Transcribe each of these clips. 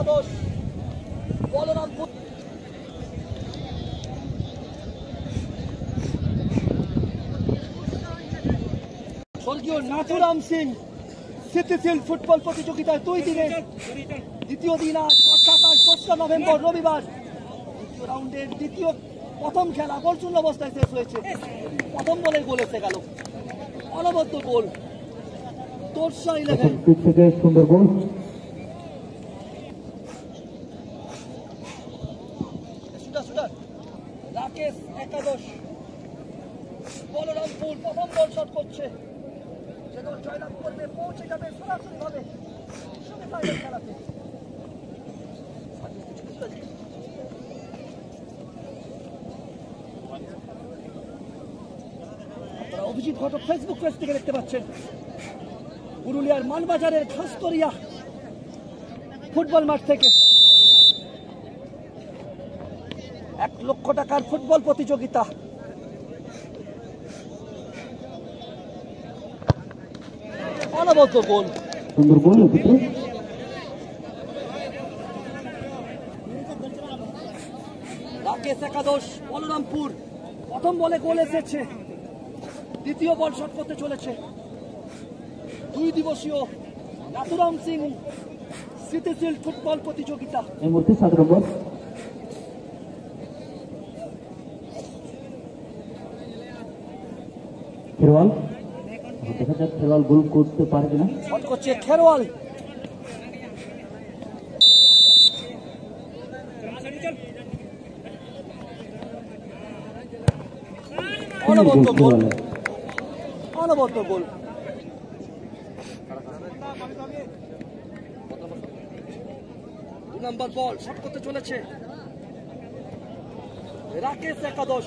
একাদশ বলরামপুর স্বর্গীয় নাথুরাম সিং স্থিতিশীল ফুটবল প্রতিযোগিতায় 2 দিনের দ্বিতীয় দিন আজ অর্থাৎ 4 নভেম্বর রবিবার দ্বিতীয় রাউন্ডের প্রথম খেলা গোল শূন্য অবস্থায় শেষ হয়েছে। প্রথম বলে গোল এসে গেল, অনবদ্য গোল। তোরসা 11 থেকে সুন্দর গোল। রাকেশ একাদশ বলরামপুর প্রথম বল শট করছে, যে দল জয়লাভ করবে পৌঁছে যাবে সরাসরি ভাবে সেমিফাইনাল খেলাতে। আপনারা অভিজিৎ ঘটক ফেসবুক পেজ থেকে দেখতে পাচ্ছেন পুরুলিয়ার মানবাজারের খাস্তরিয়া ফুটবল মাঠ থেকে 1 লক্ষ টাকার ফুটবল প্রতিযোগিতা। অনবদ্য গোল, সুন্দর গোল। রাকেশ একাদশ বলরামপুর প্রথম বলে গোল এসেছে, দ্বিতীয় বল শট করতে চলেছে 2 দিবসীয় নাথুরাম সিং স্থিতিশীল ফুটবল প্রতিযোগিতা। এই মুহূর্তে 7 নম্বর খেরওয়াল, দেখা যাক খেরওয়াল গোল করতে পারে কিনা। শট করছে খেরওয়াল, অনবদ্য গোল, অনবদ্য গোল। নম্বর বল শট করতে চলেছে রাকেশ একাদশ।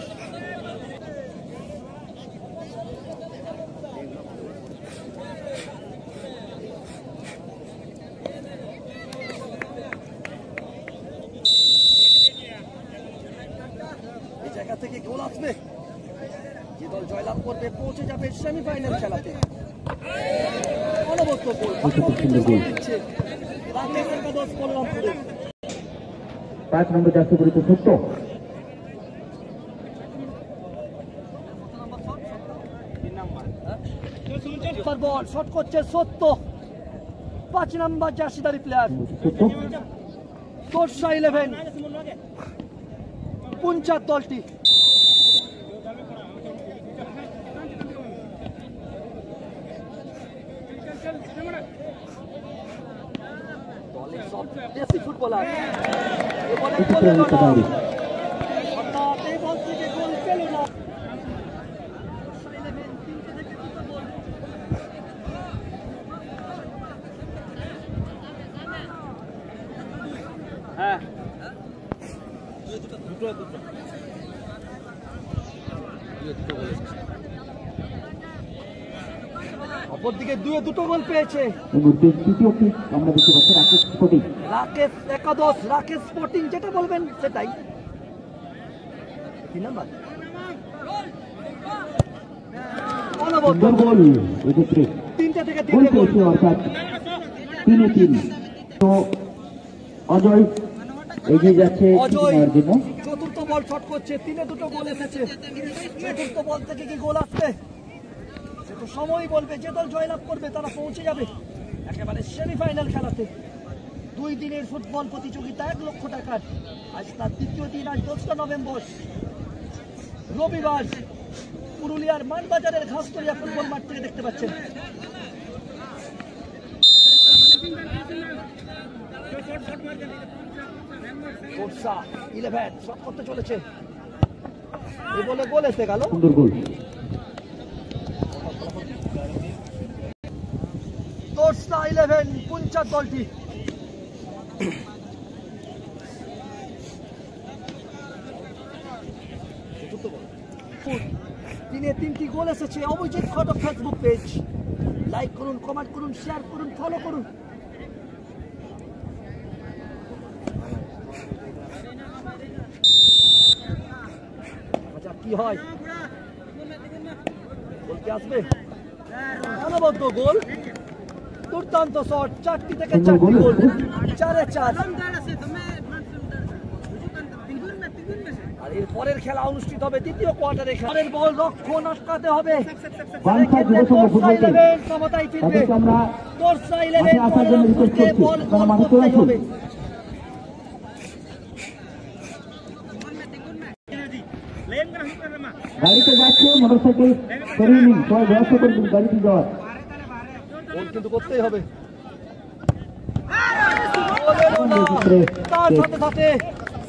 এই জায়গা থেকে গোল আসবে, যে দল জয়লাভ করবে পৌঁছে যাবে সেমিফাইনাল খেলাতে। অনবদ্য গোল, দিচ্ছে রাকেশ একাদশ বলরামপুরে। 5 নম্বর জার্সি পরিত সত্য। বল শট করছে সত্য, 5 নম্বর জার্সিধারী প্লেয়ার তোরসা 11 পুঞ্চার দলটি। দলের সব দেশি ফুটবলার অর্থাৎ এই বল থেকে গোল পেল না। হ্যাঁ অপরদিকে 2 গোল পেয়েছে। তৃতীয় কিক আমরা দেখতে পাচ্ছি রাকেশ স্পোর্টিং। রাকেশ একাদশ, রাকেশ স্পোর্টিং যেটা বলবেন সেটাই। 3 নম্বর অনবদ্য গোল, এক্ষেত্রে 3টে থেকে 3টে গোল, অর্থাৎ 3-3। তো অজয় এগিয়ে যাচ্ছে অজয় চতুর্থ বল শট করছে, 3-এ 2 গোল এসেছে। চতুর্থ বল থেকে কি গোল আসবে সেটা সময় বলবে। যে দল জয়লাভ করবে তারা পৌঁছে যাবে একেবারে সেমিফাইনাল খেলাতে। 2 দিনের ফুটবল প্রতিযোগিতা 1 লক্ষ টাকার। আজ তার দ্বিতীয় দিন, আজ 4 নভেম্বর রবিবার পুরুলিয়ার মানবাজারের খাস্তরিয়া ফুটবল মাঠ থেকে দেখতে পাচ্ছেন। তোরসা 11 শট করতে চলেছে, এই বলে গোল এসে গেল। সুন্দর গোল। তোরসা 11 পুঞ্চার দলটি। দিনে 3টি গোল এসেছে। অভিজিৎ ঘটক ফেসবুক পেজ লাইক করুন, কমেন্ট করুন, শেয়ার করুন, ফলো করুন। আচ্ছা কি হয়, গোল কি আসবে? অনবদ্য গোল, দুর্দান্ত শট, 4টি থেকে 4টি গোল, 4-এ 4। আর এর পরের খেলা অনুষ্ঠিত হবে দ্বিতীয় কোয়ার্টারে। খেলার বল রক্ষণ আটকাতে হবে। বাঞ্ছা যুব সংঘ ফুটবল টিম সমতায় ফিরবে। তাদেরকে আমরা তোরসা মাঠে 11 আসার জন্য রিকোয়েস্ট করছি, বল তারা মাঠে চলে করতেই আসুন। হবে। গাড়িতে যাচ্ছে মোটরসাইকেল সরিয়ে নিন, সবাই ব্যবস্থা করে দিন গাড়িতে যাওয়ার। গোল কিন্তু করতেই হবে। গোলেরও না, তার সাথে সাথে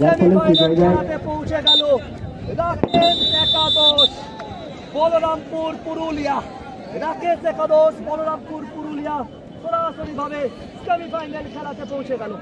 সেমিফাইনাল খেলাতে পৌঁছে গেল রাকেশ একাদশ বলরামপুর পুরুলিয়া। রাকেশ একাদশ বলরামপুর পুরুলিয়া সরাসরি ভাবে সেমিফাইনাল খেলাতে পৌঁছে গেল।